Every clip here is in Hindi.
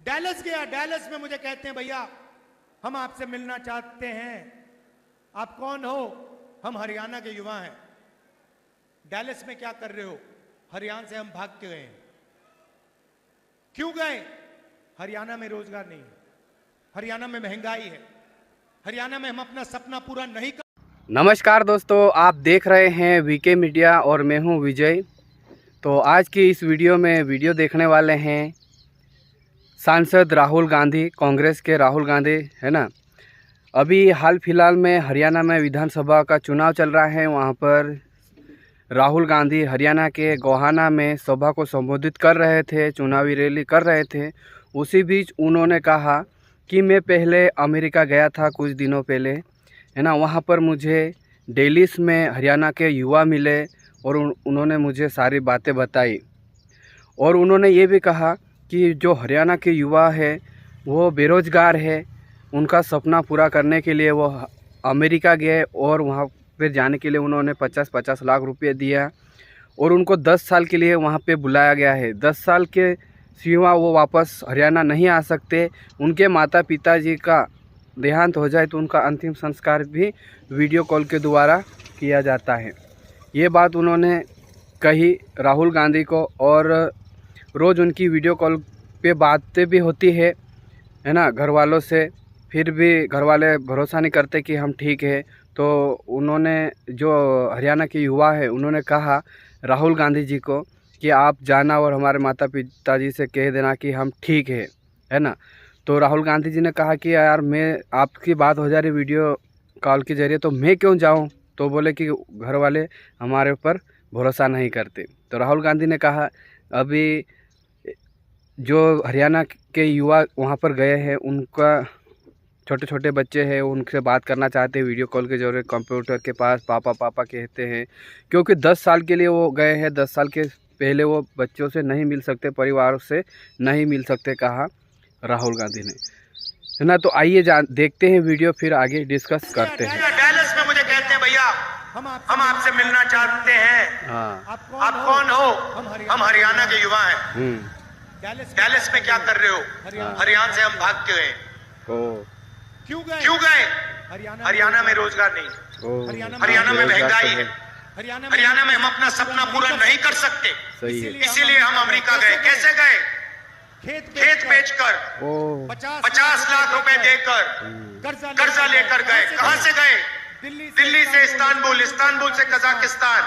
डैलस गया, डैलस में मुझे कहते हैं भैया हम आपसे मिलना चाहते हैं। आप कौन हो? हम हरियाणा के युवा हैं। डैलस में क्या कर रहे हो? हरियाणा से हम भाग के गए हैं। क्यों गए? हरियाणा में रोजगार नहीं है, हरियाणा में महंगाई है, हरियाणा में हम अपना सपना पूरा नहीं कर। नमस्कार दोस्तों, आप देख रहे हैं वीके मीडिया और मैं हूं विजय। तो आज की इस वीडियो में देखने वाले हैं सांसद राहुल गांधी, कांग्रेस के राहुल गांधी, है ना। अभी हाल फिलहाल में हरियाणा में विधानसभा का चुनाव चल रहा है। वहां पर राहुल गांधी हरियाणा के गोहाना में सभा को संबोधित कर रहे थे, चुनावी रैली कर रहे थे। उसी बीच उन्होंने कहा कि मैं पहले अमेरिका गया था कुछ दिनों पहले, है ना। वहाँ पर मुझे डेलिस में हरियाणा के युवा मिले और उन्होंने मुझे सारी बातें बताई। और उन्होंने ये भी कहा कि जो हरियाणा के युवा है वो बेरोज़गार है, उनका सपना पूरा करने के लिए वो अमेरिका गए और वहाँ पर जाने के लिए उन्होंने 50-50 लाख रुपये दिया और उनको 10 साल के लिए वहाँ पे बुलाया गया है। 10 साल के सिवा वो वापस हरियाणा नहीं आ सकते। उनके माता पिताजी का देहांत हो जाए तो उनका अंतिम संस्कार भी वीडियो कॉल के द्वारा किया जाता है। ये बात उन्होंने कही राहुल गांधी को, और रोज़ उनकी वीडियो कॉल पे बातें भी होती है ना घर वालों से। फिर भी घर वाले भरोसा नहीं करते कि हम ठीक है। तो उन्होंने, जो हरियाणा के युवा है, उन्होंने कहा राहुल गांधी जी को कि आप जाना और हमारे माता पिताजी से कह देना कि हम ठीक है ना। तो राहुल गांधी जी ने कहा कि यार मैं, आपकी बात हो जा रही वीडियो कॉल के ज़रिए, तो मैं क्यों जाऊं? तो बोले कि घर वाले हमारे ऊपर भरोसा नहीं करते। तो राहुल गांधी ने कहा अभी जो हरियाणा के युवा वहां पर गए हैं, उनका छोटे छोटे बच्चे हैं, उनसे बात करना चाहते हैं वीडियो कॉल के जरिए। कंप्यूटर के पास पापा पापा कहते हैं, क्योंकि 10 साल के लिए वो गए हैं। 10 साल के पहले वो बच्चों से नहीं मिल सकते, परिवार से नहीं मिल सकते, कहा राहुल गांधी ने, है ना। तो आइए देखते हैं वीडियो, फिर आगे डिस्कस करते हैं। डैलस में मुझे कहते हैं भैया हम आपसे मिलना चाहते हैं। आप कौन हो? हम हरियाणा के युवा हैं। डैलस में क्या कर रहे हो? हरियाणा से हम भाग के गए। क्यों गए? हरियाणा में रोजगार नहीं, हरियाणा में महंगाई है, हरियाणा में हम अपना सपना पूरा नहीं कर सकते, इसीलिए हम अमेरिका गए। कैसे गए? खेत बेचकर 50 लाख रुपए देकर कर्जा लेकर गए। कहां से गए? दिल्ली से इस्तांबुल, इस्तांबुल से कजाकिस्तान,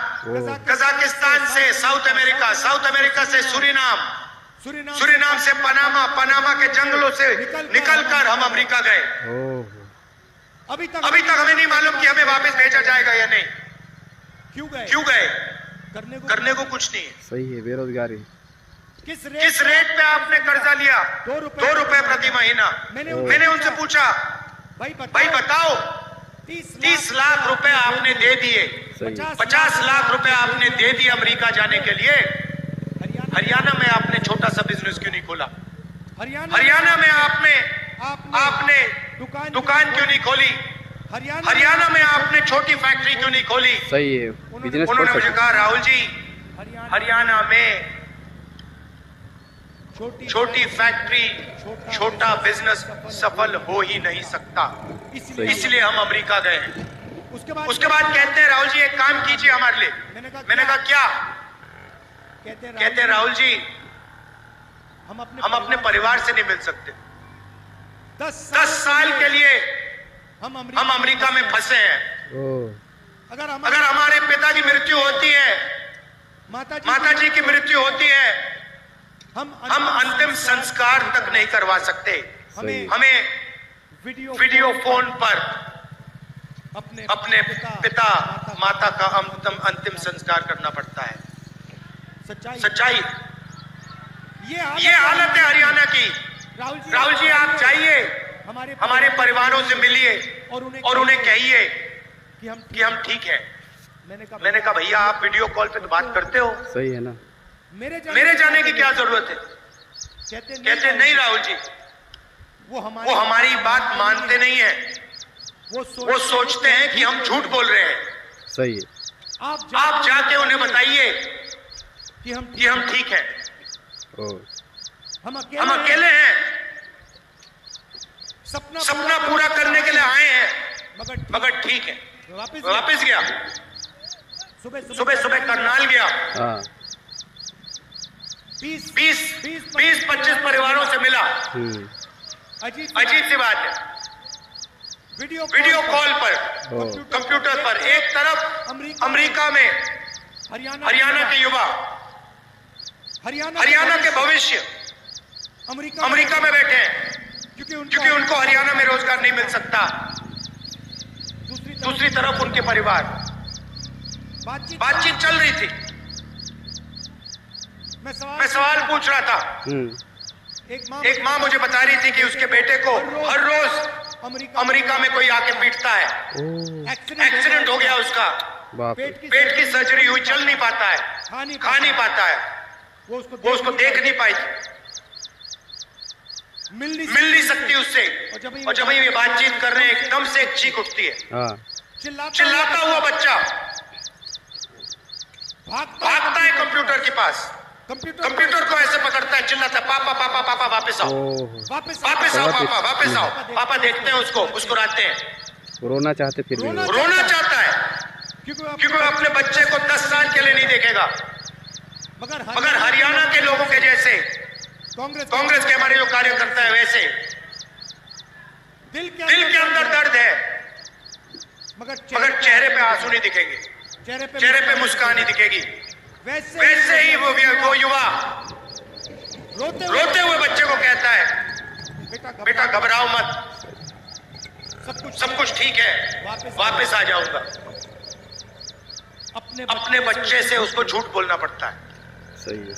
कजाकिस्तान से साउथ अमेरिका, साउथ अमेरिका से सुरीनाम से पनामा, पनामा के जंगलों से निकलकर हम अमेरिका गए। अभी तक हमें नहीं मालूम कि हमें वापस भेजा जाएगा या नहीं। क्यों गए? करने को कुछ नहीं है। सही है, बेरोजगारी। किस रेट पे आपने कर्जा लिया? 2 रुपए प्रति महीना। मैंने उनसे पूछा भाई बताओ, 30 लाख रुपए आपने दे दिए, 50 लाख रुपए आपने दे दिए अमेरिका जाने के लिए, हरियाणा में आपने छोटा सा बिजनेस क्यों नहीं खोला? हरियाणा में आपने दुकान क्यों नहीं खोली? हरियाणा में आपने छोटी फैक्ट्री क्यों नहीं खोली? सही है, बिजनेस। उन्होंने मुझे कहा राहुल जी, हरियाणा में छोटी फैक्ट्री, छोटा बिजनेस सफल हो ही नहीं सकता, इसलिए हम अमेरिका गए हैं। उसके बाद कहते हैं राहुल जी एक काम कीजिए हमारे लिए। मैंने कहा क्या? कहते हैं राहुल जी हम अपने परिवार से नहीं मिल सकते। 10 साल के लिए हम अमेरिका में फंसे हैं। अगर हमारे पिता की मृत्यु होती है, माता जी की मृत्यु होती है, हम अंतिम संस्कार तक नहीं करवा सकते। हमें वीडियो फोन पर अपने पिता माता का अंतिम संस्कार करना पड़ता है। सच्चाई ये हालत है हरियाणा की। राहुल जी आप जाइए, हमारे परिवारों से मिलिए और उन्हें कहिए कि हम ठीक है। मैंने कहा भैया आप वीडियो कॉल पे तो बात करते हो, सही है ना, मेरे जाने की क्या जरूरत है? कहते नहीं राहुल जी, वो हमारी बात मानते नहीं है, वो सोचते हैं कि हम झूठ बोल रहे हैं। सही है, आप जाके उन्हें बताइए कि हम ठीक हैं। हम अकेले हैं, सपना पूरा करने के लिए आए हैं, मगर ठीक है वापस गया। सुबह सुबह करनाल गया, 20-25 परिवारों से मिला। अजीब सी बात है, वीडियो कॉल पर, कंप्यूटर पर एक तरफ अमेरिका में हरियाणा के युवा, हरियाणा के भविष्य अमेरिका में बैठे हैं, क्योंकि उनको हरियाणा में रोजगार नहीं मिल सकता। दूसरी तरफ उनके परिवार, बातचीत चल रही थी। मैं सवाल पूछ रहा था। एक माँ मुझे बता रही थी कि उसके बेटे को हर रोज अमेरिका में कोई आके पीटता है। एक्सीडेंट हो गया उसका, पेट की सर्जरी हुई, चल नहीं पाता है, खा नहीं पाता है, वो उसको देख नहीं पाई, मिल नहीं सकती उससे। और जब ये बातचीत कर रहे हैं, एकदम से एक चीख उठती है। चिल्लाता हुआ बच्चा भागता है कंप्यूटर के पास, कंप्यूटर को ऐसे पकड़ता है, चिल्लाता है, पापा पापा पापा वापस आओ, वापस आओ पापा, वापस आओ। पापा देखते हैं उसको, मुस्कुराते हैं। रोना चाहते, फिर भी रोना चाहता है, क्योंकि वो अपने बच्चे को 10 साल के लिए नहीं देखेगा। मगर हरियाणा के लोगों के जैसे, कांग्रेस के हमारे जो कार्यकर्ता है वैसे, दिल के अंदर दर्द है, मगर चेहरे पे आंसू नहीं दिखेंगे, चेहरे पे मुस्कान नहीं दिखेगी। वैसे ही वो युवा रोते हुए बच्चे को कहता है, बेटा घबराओ मत, सब कुछ ठीक है, वापस आ जाऊंगा। अपने बच्चे से उसको झूठ बोलना पड़ता है। सही है,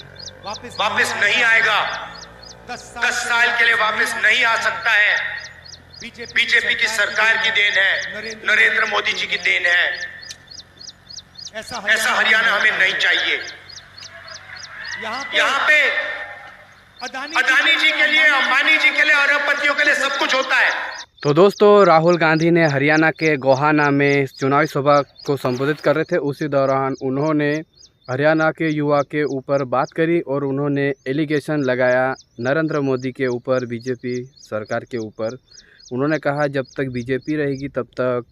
वापस नहीं आएगा, 10 साल के लिए वापस नहीं आ सकता है। बीजेपी की सरकार की देन है, नरेंद्र मोदी जी की देन है। ऐसा हरियाणा हमें नहीं चाहिए। यहाँ पे अदानी जी के लिए, अंबानी जी के लिए, अरबपतियों के लिए सब कुछ होता है। तो दोस्तों, राहुल गांधी ने हरियाणा के गोहाना में चुनावी सभा को संबोधित कर रहे थे। उसी दौरान उन्होंने हरियाणा के युवा के ऊपर बात करी और उन्होंने एलिगेशन लगाया नरेंद्र मोदी के ऊपर, बीजेपी सरकार के ऊपर। उन्होंने कहा जब तक बीजेपी रहेगी तब तक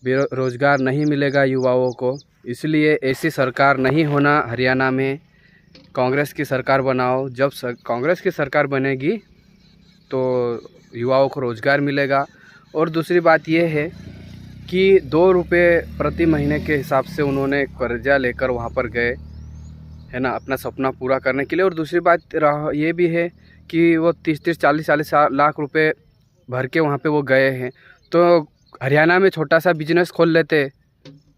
बेरोजगार नहीं मिलेगा युवाओं को, इसलिए ऐसी सरकार नहीं होना हरियाणा में, कांग्रेस की सरकार बनाओ। जब कांग्रेस की सरकार बनेगी तो युवाओं को रोज़गार मिलेगा। और दूसरी बात यह है कि 2 रुपये प्रति महीने के हिसाब से उन्होंने कर्जा लेकर वहाँ पर गए, है ना, अपना सपना पूरा करने के लिए। और दूसरी बात ये भी है कि वो 30-40 लाख रुपए भर के वहाँ पे वो गए हैं। तो हरियाणा में छोटा सा बिजनेस खोल लेते,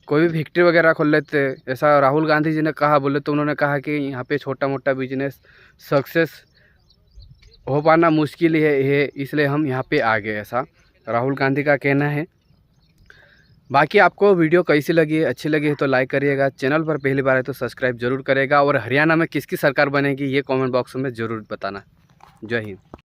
कोई भी फैक्ट्री वगैरह खोल लेते, ऐसा राहुल गांधी जी ने कहा। बोले तो उन्होंने कहा कि यहाँ पे छोटा मोटा बिजनेस सक्सेस हो पाना मुश्किल है, इसलिए हम यहाँ पे आ गए, ऐसा राहुल गांधी का कहना है। बाकी आपको वीडियो कैसी लगी, अच्छी लगी है तो लाइक करिएगा, चैनल पर पहली बार है तो सब्सक्राइब जरूर करेगा, और हरियाणा में किसकी सरकार बनेगी ये कमेंट बॉक्स में ज़रूर बताना। जय हिंद।